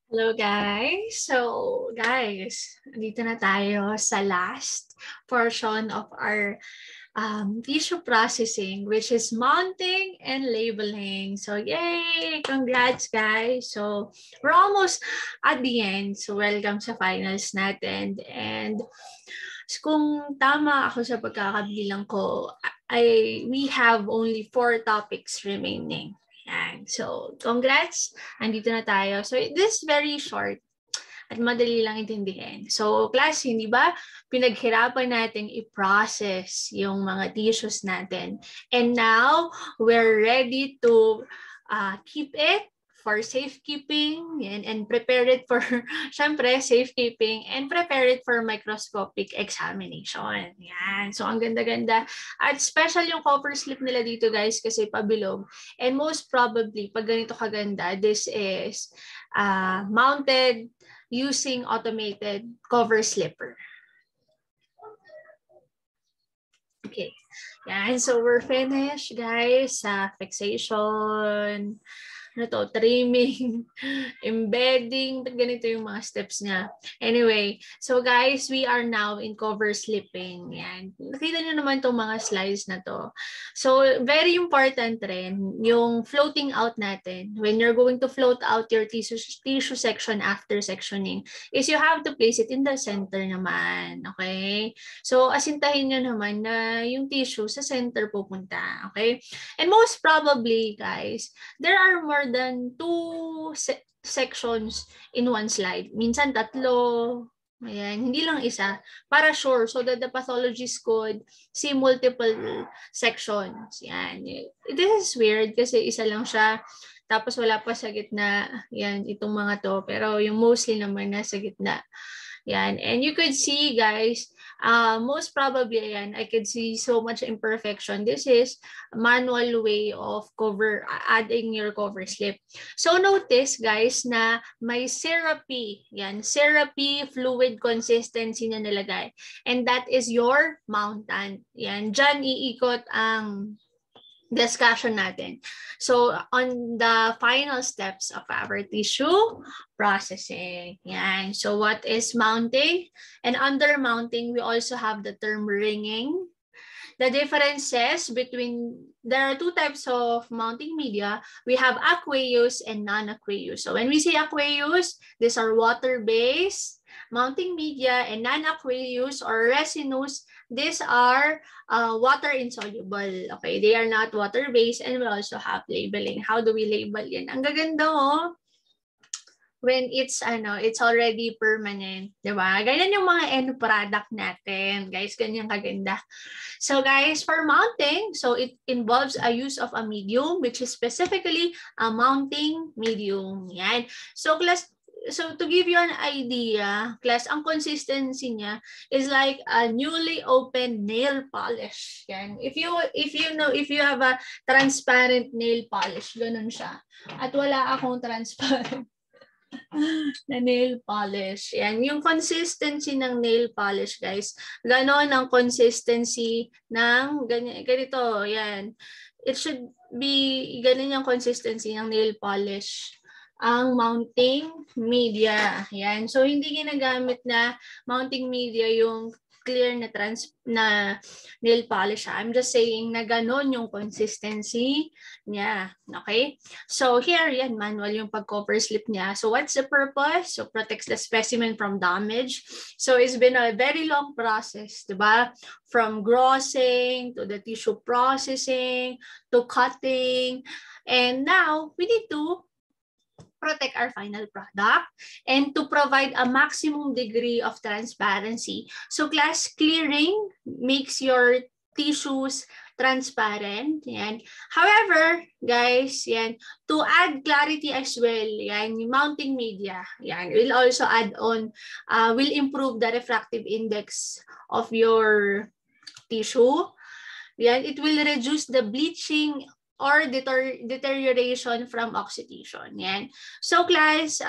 Hello guys! So guys, dito na tayo sa last portion of our tissue processing, which is mounting and labeling. So yay! Congrats guys! So we're almost at the end. So welcome sa finals natin. And kung tama ako sa pagkakabilang ko, we have only 4 topics remaining. Yan. So, congrats. Andito na tayo. So, this is very short at madali lang intindihin. So, class, hindi ba pinaghirapan natin i-process yung mga tissues natin? And now, we're ready to keep it for safekeeping and prepare it for, syempre, safekeeping and prepare it for microscopic examination. Yan. So, ang ganda-ganda. At special yung cover slip nila dito, guys, kasi pabilog. And most probably, pag ganito kaganda, this is mounted using automated cover slipper. Okay. Yan. So, we're finished, guys, sa fixation, trimming, embedding, ganito yung mga steps niya. Anyway, so guys, we are now in cover slipping. Yan. Nakita niyo naman itong mga slides na to. So, very important rin, yung floating out natin. When you're going to float out your tissue section after sectioning, is you have to place it in the center naman. Okay? So, asintahin nyo naman na yung tissue sa center pupunta. Okay? And most probably, guys, there are more than 2 sections in one slide. Minsan 3. Ayan, hindi lang isa. Para sure, so that the pathologist could see multiple sections. Yan. This is weird kasi isa lang siya. Tapos wala pa sa gitna. Yan, itong mga to. Pero yung mostly naman nasa gitna. Yan. And you could see, guys, most probably, ayan, I could see so much imperfection. This is a manual way of adding your cover slip. So notice, guys, na may syrupy, yan, syrupy fluid consistency na nilagay. And that is your mountant. Yan, dyan iikot ang discussion natin. So, on the final steps of our tissue processing. Yan. So, what is mounting? And under mounting, we also have the term ringing. The differences between, there are 2 types of mounting media. We have aqueous and non-aqueous. So, when we say aqueous, these are water-based mounting media, and non-aqueous or resinous, these are water insoluble. Okay, they are not water-based, and we also have labeling. How do we label yan? Ang gaganda oh. When it's already permanent, 'di ba? Ganyan yung mga end product natin, guys, ganyan kaganda. So guys, for mounting, so it involves a use of a medium, which is specifically a mounting medium. Yan. So class, so to give you an idea, class, ang consistency niya is like a newly opened nail polish. Yan. If you have a transparent nail polish, ganun siya. At wala akong transparent na nail polish. Yan. Yung consistency ng nail polish, guys. Ganon ang consistency ng ganito. Yan. It should be ganon yung consistency ng nail polish. Ang mounting media. Yan. So, hindi ginagamit na mounting media yung clear na nail polish. I'm just saying na ganon yung consistency niya. Okay? So, here, yan, manual yung pag-cover slip niya. So, what's the purpose? So, protects the specimen from damage. So, it's been a very long process, diba? From grossing to the tissue processing to cutting. And now, we need to protect our final product and to provide a maximum degree of transparency. So class, clearing makes your tissues transparent. Yan. However, guys, yan, to add clarity as well, yan, yung mounting media, yan, will also add on, will improve the refractive index of your tissue. Yan, it will reduce the bleaching or deterioration from oxidation. Yan. So class,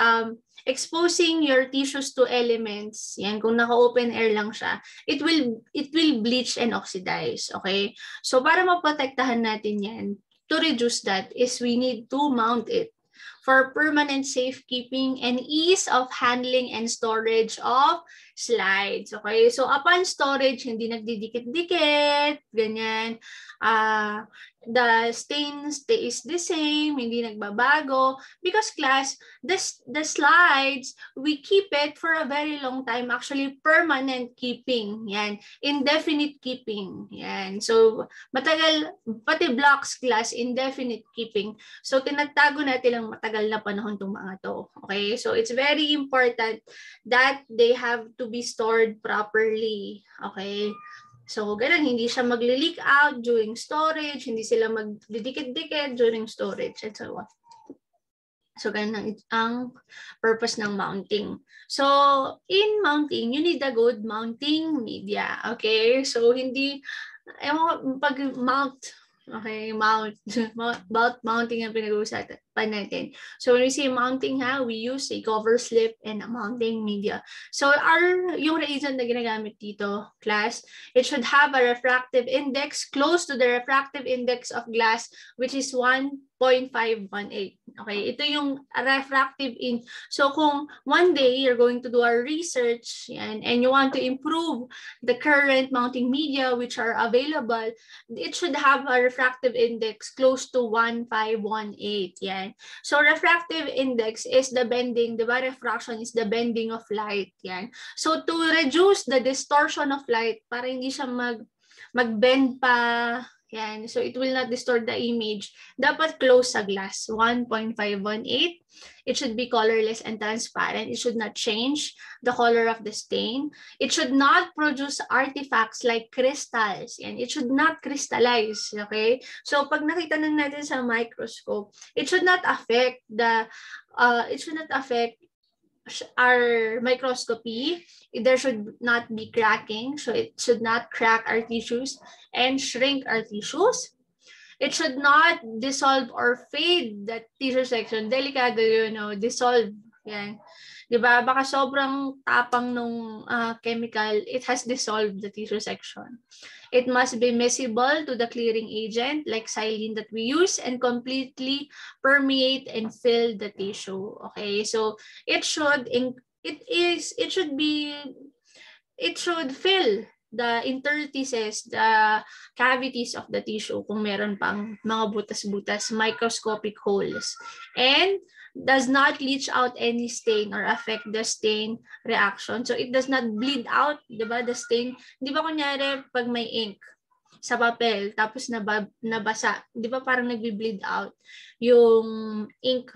exposing your tissues to elements, yan, kung naka-open air lang siya, it will bleach and oxidize. Okay? So para maprotektahan natin yan, to reduce that is we need to mount it. for permanent safekeeping and ease of handling and storage of slides. Okay, so upon storage, hindi nagdidikit-dikit, ganyan. The stain stays the same, hindi nagbabago. Because class, the slides, we keep it for a very long time. Actually, permanent keeping. Yan. Indefinite keeping. Yan. So, matagal, pati blocks class, indefinite keeping. So, tinatago natin lang matagal na panahon itong mga to. Okay? So, it's very important that they have to be stored properly. Okay? So, ganun, hindi siya mag-leak out during storage, hindi sila mag-didikit-dikit during storage, and so on. So, ganun ang purpose ng mounting. So, in mounting, you need a good mounting media. Okay? So, hindi, pag-mount, okay, mounting ang pinag-uusapan natin. So when we say mounting, we use a cover slip and a mounting media. So yung reason na ginagamit dito, class, it should have a refractive index close to the refractive index of glass, which is 1.518. Okay, ito yung refractive in. So kung one day you're going to do a research and you want to improve the current mounting media which are available, it should have a refractive index close to 1.518. Yan. So refractive index is the bending, diba? Refraction is the bending of light. Yan. So to reduce the distortion of light, para hindi siya mag-bend pa, yan. So it will not distort the image. Dapat close sa glass, 1.518. It should be colorless and transparent. It should not change the color of the stain. It should not produce artifacts like crystals. And it should not crystallize. Okay? So pag nakita na natin sa microscope, it should not affect our microscopy. There should not be cracking. So it should not crack our tissues and shrink our tissues. It should not dissolve or fade that tissue section. Delikado yun, no? Dissolve. Yan. Diba? Baka sobrang tapang nung chemical, it has dissolved the tissue section. It must be miscible to the clearing agent like saline that we use and completely permeate and fill the tissue. Okay? So it should fill the interstices, the cavities of the tissue kung meron pang mga butas-butas, microscopic holes, and does not leach out any stain or affect the stain reaction. So it does not bleed out, diba? The stain, di ba kunyari pag may ink sa papel tapos nabasa, di ba parang nagbi-bleed out yung ink.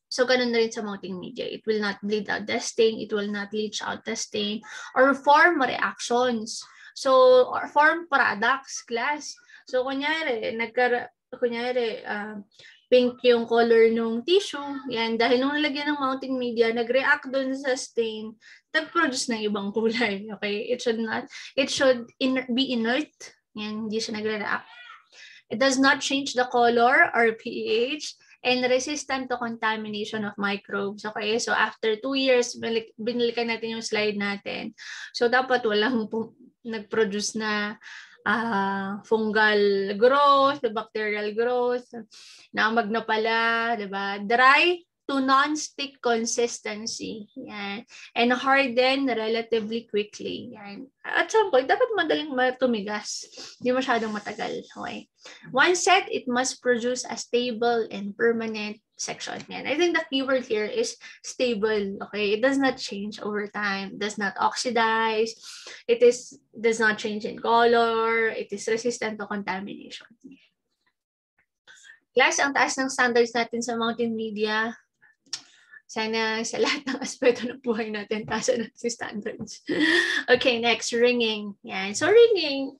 So, ganun na rin sa mounting media. It will not bleed out the stain. It will not leach out the stain or form reactions. So, or form products, class. So, kunyari, pink yung color ng tissue. Yan, dahil nung nalagyan ng mounting media, nag-react dun sa stain, nag-produce ng ibang kulay. Okay? It should be inert. Yan, hindi siya nagre-react. It does not change the color or pH. And resistant to contamination of microbes. Okay, so after 2 years, binalikan natin yung slide natin. So dapat walang nag-produce na fungal growth, bacterial growth, naamag na pala, diba? Dry to non-stick consistency. Yan. And harden relatively quickly. Yan. At some point, dapat madaling tumigas. Hindi masyadong matagal. Okay. Once set, it must produce a stable and permanent section. Yan. I think the keyword here is stable. Okay. It does not change over time. It does not oxidize. Does not change in color. It is resistant to contamination. Class, ang taas ng standards natin sa mountain media. Sana sa lahat ng aspeto ng buhay natin, tasa na si standards. Okay, next, ringing. Yan. So, ringing.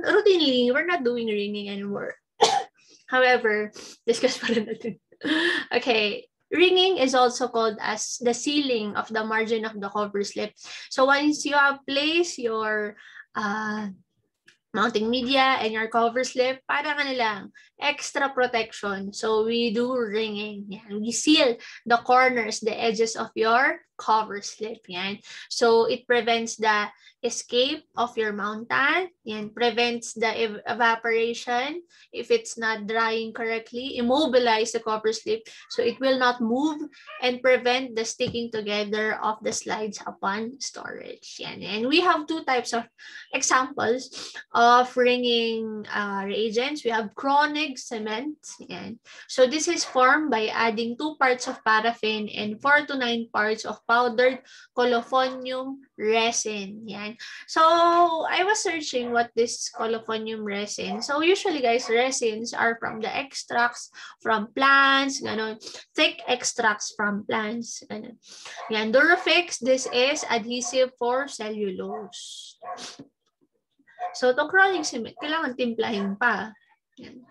Routinely, we're not doing ringing anymore. However, discuss pa rin natin. Okay, ringing is also called as the sealing of the margin of the cover slip. So, once you have placed your mounting media and your cover slip, para lang extra protection. So we do ringing. Yan. We seal the corners, the edges of your cover slip. Yan. So it prevents the escape of your mountain. Yan. Prevents the evaporation if it's not drying correctly. Immobilize the cover slip so it will not move and prevent the sticking together of the slides upon storage. Yan. And we have two types of examples of ringing reagents. We have chronic cement. Yan. So this is formed by adding 2 parts of paraffin and 4 to 9 parts of powdered colophonium resin. Yan. So I was searching what this colophonium resin. So usually guys, resins are from the extracts from plants, ganon. Thick extracts from plants. Ganon. Yan. Durafix, this is adhesive for cellulose. So, itong chronic cement, kailangan timplahin pa. Yan.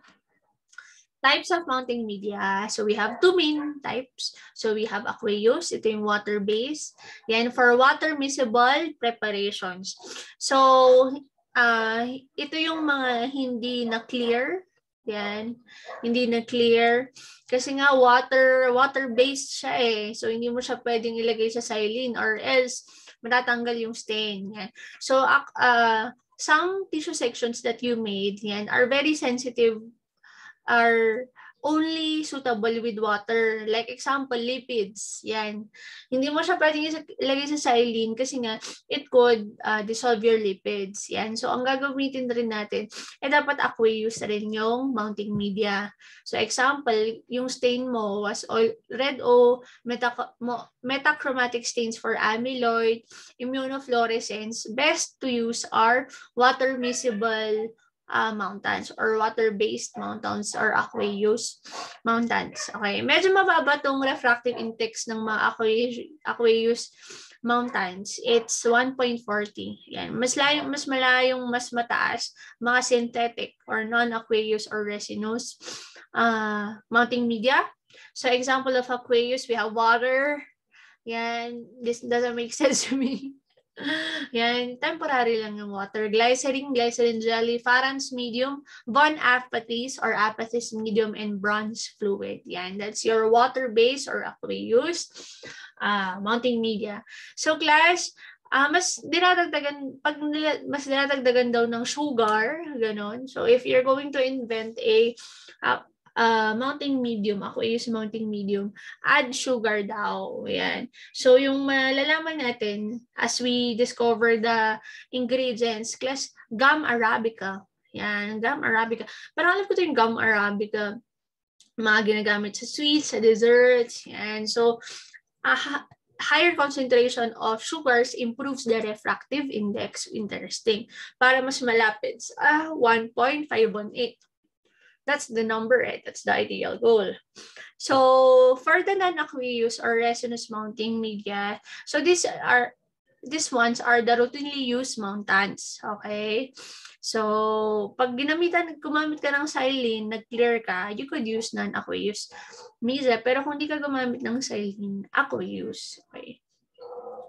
Types of mounting media. So, we have 2 main types. So, we have aqueous. Ito yung water-based. Yan, for water-miscible preparations. So, ito yung mga hindi na clear. Yan. Hindi na clear. Kasi nga, water-based siya eh. So, hindi mo siya pwedeng ilagay sa xylene or else matatanggal yung stain. Yan. So, some tissue sections that you made yan, are very sensitive, are only suitable with water. Like example, lipids. Yan. Hindi mo siya pwedeng ilagay sa xylene kasi nga it could dissolve your lipids. Yan. So, ang gagamitin rin natin, dapat aqueous rin yung mounting media. So, example, yung stain mo was red o metachromatic stains for amyloid, immunofluorescence. Best to use are water-miscible mountains or water-based mountains or aqueous mountains. Okay, medyo mababa tong refractive index ng mga aqueous mountains. It's 1.40. Yan. Mas mataas mga synthetic or non-aqueous or resinous mounting media. So example of aqueous, we have water. Yan, this doesn't make sense to me. Yan, temporary lang yung water. Glycerin jelly, Farans medium, Von Apathes or Apathes medium, and bronze fluid. Yan, that's your water-based or aqueous mounting media. So class, mas dinadagdagan daw ng sugar, ganon. So if you're going to invent a mounting medium, aqueous mounting medium, add sugar daw. Yan. So, yung malalaman natin as we discover the ingredients, class, gum arabica. Yan, gum arabica. Parang alam ko ito yung gum arabica, mga ginagamit sa sweets, sa desserts. Yan. So, higher concentration of sugars improves the refractive index. Interesting. Para mas malapit sa 1.518. That's the number, right? That's the ideal goal. So for the non-aqueous or resinous mounting media, so these ones are the routinely used mountants. Okay? So pag gumamit ka ng xylene, nag-clear ka, you could use non-aqueous media. Pero kung di ka gumamit ng xylene, aqueous. Okay?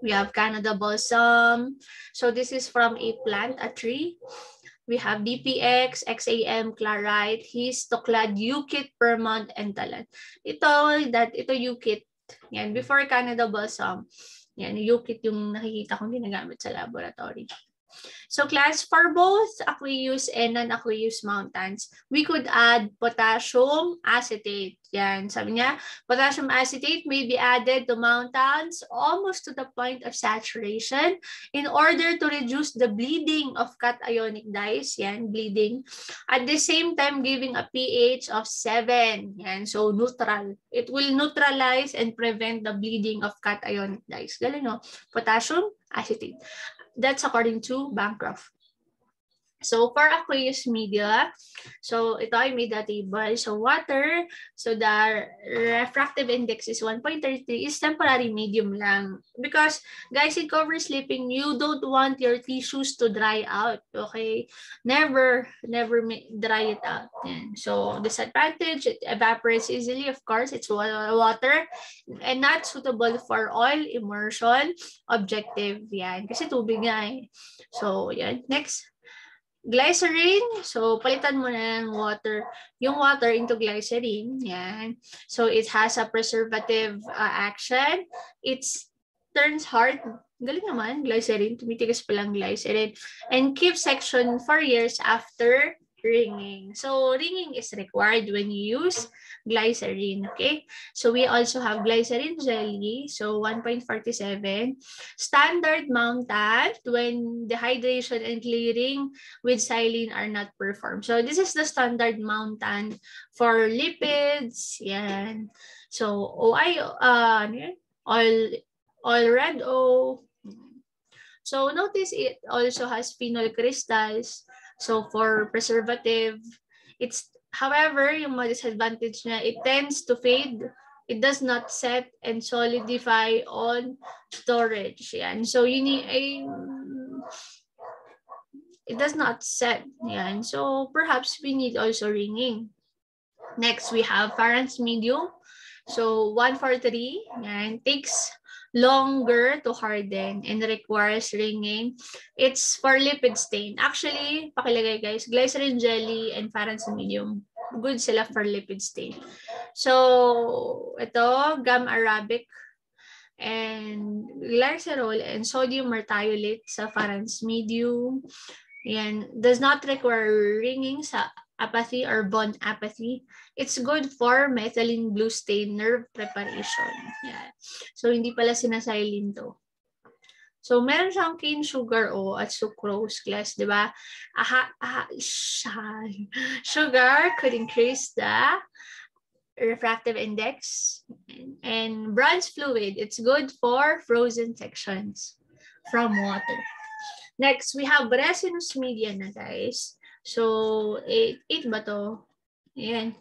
We have Canada balsam. So this is from a plant, a tree. We have DPX, XAM, Clarite, Histoclad, Ukit, Permont, and Talan. Ito Ukit. Yan, before Canada balsam. Yan, Ukit yung nakikita kong ginagamit sa laboratory. So class, for both aqueous and non-aqueous mountants, we could add potassium acetate. Yan, sabi niya, potassium acetate may be added to mountants almost to the point of saturation in order to reduce the bleeding of cationic dyes. Yan, bleeding. At the same time, giving a pH of 7. Yan, so neutral. It will neutralize and prevent the bleeding of cationic dyes. Galing, no? Potassium acetate. That's according to Bancroft. So for aqueous media, so ito I made a table. So water, so the refractive index is 1.33, is temporary medium lang. Because guys, in cover slipping, you don't want your tissues to dry out. Okay? Never dry it out. Yan. So disadvantage, it evaporates easily. Of course, it's water and not suitable for oil immersion objective. Yan. Kasi tubig nga eh. So yan. Next. Glycerin, so palitan mo na ng water, yung water into glycerin. Yan. So it has a preservative action. It turns hard. Galing naman, glycerin. Tumitigas palang glycerin. And keeps section for years after ringing. So ringing is required when you use glycerin. Okay? So we also have glycerin jelly. So 1.47. Standard Mountant when dehydration and clearing with silane are not performed. So this is the standard Mountant for lipids. Yan. So OI, all red O. So notice it also has phenol crystals. So for preservative, it's however, yung mga disadvantage niya, it tends to fade. It does not set and solidify on storage. Yan. So you need it does not set. Yan. So perhaps we need also ringing. Next, we have Farrant's medium. So 143, yan, takes longer to harden and requires ringing. It's for lipid stain. Actually, pakilagay guys, glycerin jelly and Farrant's medium, good sila for lipid stain. So ito, gum arabic and glycerol and sodium mertiolate sa Farrant's medium. Yan, does not require ringing sa apathy or bone apathy. It's good for methylene blue stain nerve preparation. Yeah. So, hindi pala sinasilene to. So, meron siyang cane sugar at sucrose class, di ba? Sugar could increase the refractive index and bronze fluid. It's good for frozen sections from water. Next, we have resinous media na guys. So, 8 ba to? Ayan.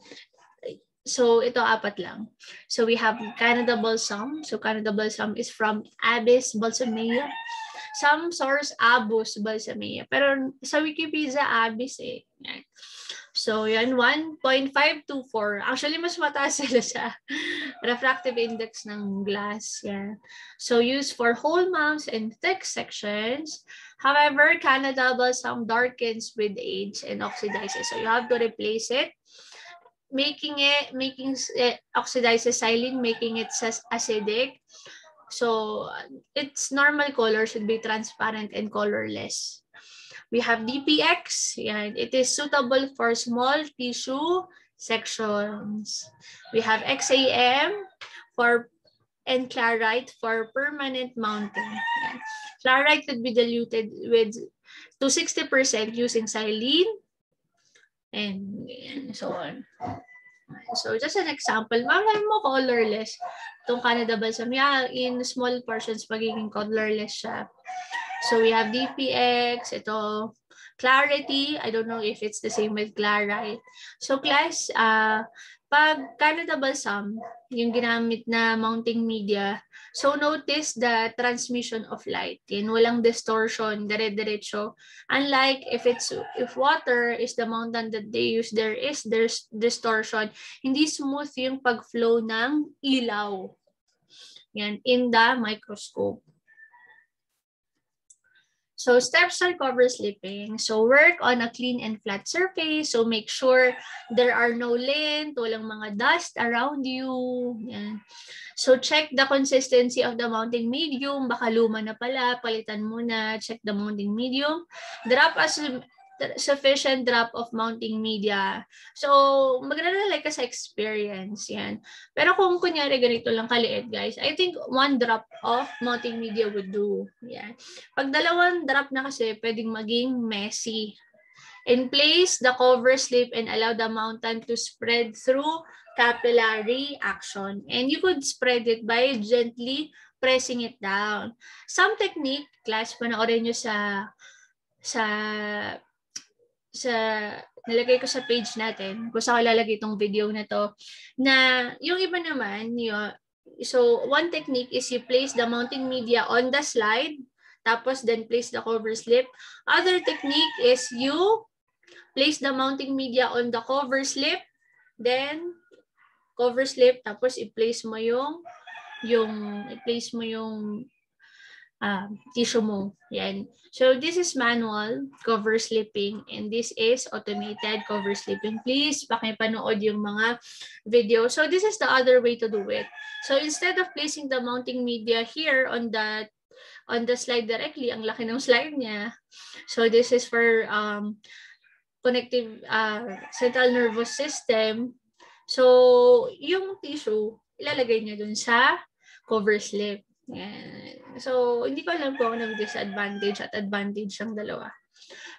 So, ito 4 lang. So, we have Canada balsam. So, Canada balsam is from Abies balsamea. Some source Abus balsamea. Pero sa Wikipedia, Abies eh. Ayan. So, yan, 1.524. Actually, mas mataas sila sa refractive index ng glass. Yan. So, used for whole mounts and thick sections. However, Canada balsam darkens with age and oxidizes. So, you have to replace it. Making it oxidizes silane, making it acidic. So, its normal color should be transparent and colorless. We have DPX. Yan. It is suitable for small tissue sections. We have XAM and clarite for permanent mounting. Yan. Clarite could be diluted with to 60% using silane and so on. So just an example, mamay mo colorless. Itong Canada balsam, in small portions magiging colorless siya. So we have DPX, ito, clarity, I don't know if it's the same with clarite. So class, pag Canada balsam, yung ginamit na mounting media, so notice the transmission of light. Yan, walang distortion, dire-diretso. Unlike if water is the mountain that they use, there's distortion. Hindi smooth yung pag-flow ng ilaw. Yan, in the microscope. So steps on cover slipping. So work on a clean and flat surface. So make sure there are no lint, walang mga dust around you. Yan. So check the consistency of the mounting medium. Baka luma na pala, palitan muna. Check the mounting medium. Drop as sufficient drop of mounting media. So, magre-rely ka sa experience. Yan. Pero kung kunyari ganito lang kaliit, guys, I think 1 drop of mounting media would do. Yan. Pag 2 drop na kasi, pwedeng maging messy. In place the cover slip and allow the mountain to spread through capillary action. And you could spread it by gently pressing it down. Some technique, class, panoorin nyo sa nilagay ko sa page natin, kung saan ko lalagay itong video na to, na yung iba naman, so one technique is you place the mounting media on the slide, tapos then place the cover slip. Other technique is you place the mounting media on the cover slip, then cover slip, tapos i-place mo yung tissue mo. Yan. So this is manual cover slipping and this is automated cover slipping. Please pakipanood yung mga video. So this is the other way to do it. So instead of placing the mounting media here on the slide directly, ang laki ng slide niya. So this is for connective central nervous system. So yung tissue, ilalagay niya dun sa cover slip. Yan. So, hindi ko alam kung anong disadvantage at advantage ng dalawa.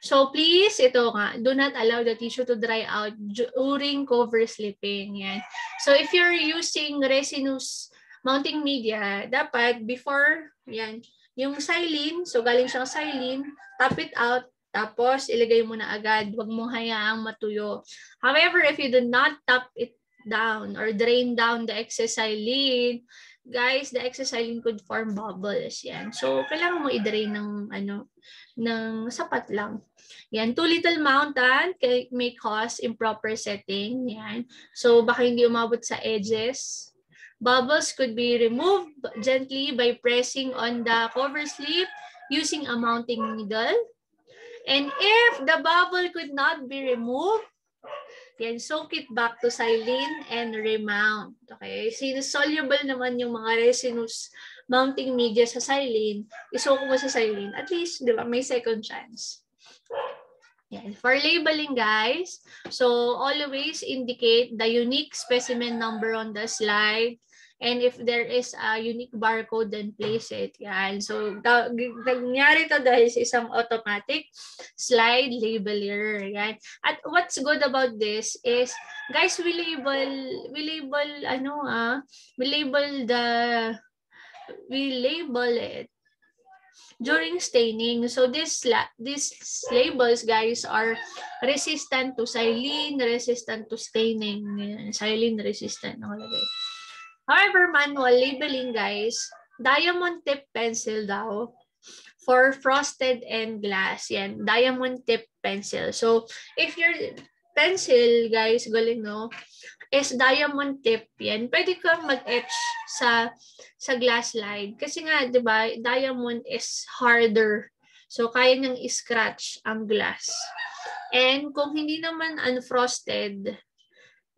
So, please, ito nga, do not allow the tissue to dry out during cover slipping. Yan. So, if you're using resinous mounting media, dapat before, yan, yung silene, so galing siyang silene, tap it out, tapos ilagay mo na agad, huwag mong hayaang matuyo. However, if you do not tap it down or drain down the excess silene, guys, the excess silene could form bubbles. Yan. So, kailangan mo i-drain ng sapat lang. Yan. Too little mountant may cause improper setting. Yan. So, baka hindi umabot sa edges. Bubbles could be removed gently by pressing on the cover slip using a mounting needle. And if the bubble could not be removed, yan, soak it back to silene and remount. Okay? Since soluble naman yung mga resinous mounting media sa silene, isoak mo sa silene. At least, di ba, may second chance. Yan. For labeling, guys, so always indicate the unique specimen number on the slide. And if there is a unique barcode, then place it. Yan. So, nangyari to dahil sa isang automatic slide labeler. Yan. At what's good about this is, guys, we label it during staining. So, these labels, guys, are resistant to silene, resistant to staining. Yan. Silene resistant. Nakalagay. However, manual labeling, guys, diamond tip pencil daw for frosted and glass. Yan, diamond tip pencil. So, if your pencil, guys, galing, no, is diamond tip, yan, pwede kang mag-etch sa glass slide. Kasi nga, di ba, diamond is harder. So, kaya niyang i-scratch ang glass. And kung hindi naman unfrosted,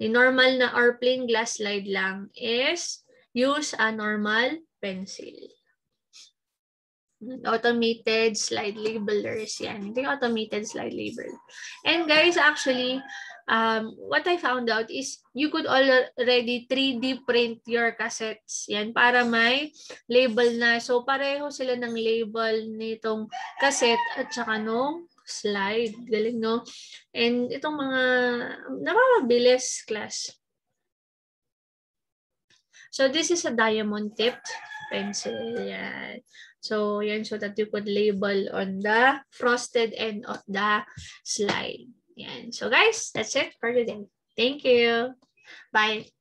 normal na or plain glass slide lang, is use a normal pencil. Automated slide labelers yan. Ito yung automated slide label. And guys, actually, what I found out is you could already 3D print your cassettes. Yan, para may label na. So, pareho sila ng label nitong cassette at saka nung slide. Galing, no? And itong mga napapabilis, class. So, this is a diamond tipped pencil. Yan. So, yan, so that you could label on the frosted end of the slide. Yan. So, guys, that's it for today. Thank you. Bye.